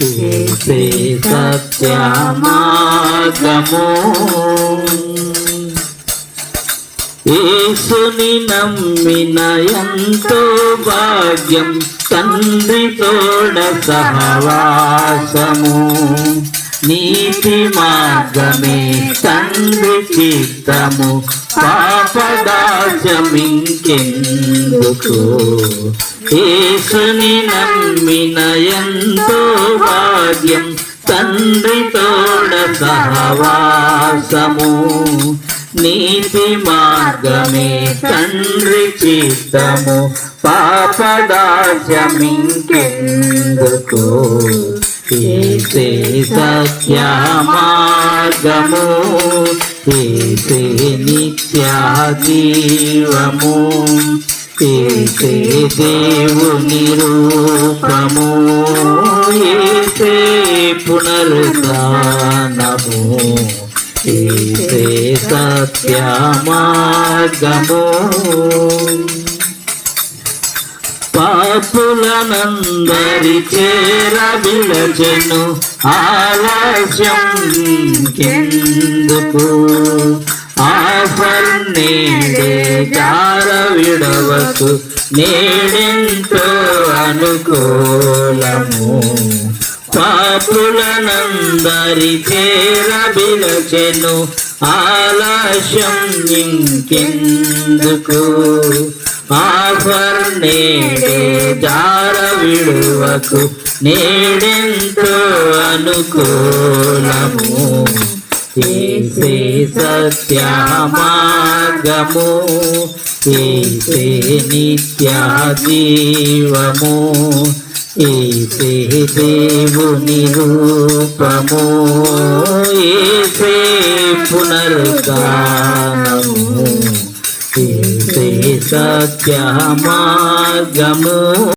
ఏసే సత్య మార్గము. యేసుని నమ్మిన ఎంతో భాగ్యం, తండ్రి తోడ సహవాసము. నీతి మార్గమే తండ్రి చిత్తము, పాపదాస్యమింకెందుకు. యేసుని నమ్మిన ఎంతో భాగ్యం, తండ్రి తోడ సహవాసము. నీతి మార్గమే తండ్రి చిత్తము, పాపదాస్యమింకెందుకు. ఏసే సత్య మార్గము, ఏసే నిత్య జీవము. ఏసే దేవుని రూపము, ఏసే పునరుద్ధానము. ఏసే సత్య మార్గము. పాపులనందరి చేర విడచెను, ఆలస్యం కెందుకు. ఆఫర్ నేడే జార విడవకు, నేడెంతో అనుకూలము. పాపులనందరి చేర విడచెను, ఆలస్యం ఇంకెందుకు. ఆఫర్ నేడే జార విడువకు, నేడెంతో అనుకూలము. ఏసే సత్య మార్గము, ఏసే నిత్య జీవము. ఏసే దేవుని రూపము, ఏసే పునరుద్ధానము. ఏసే సత్య మార్గము.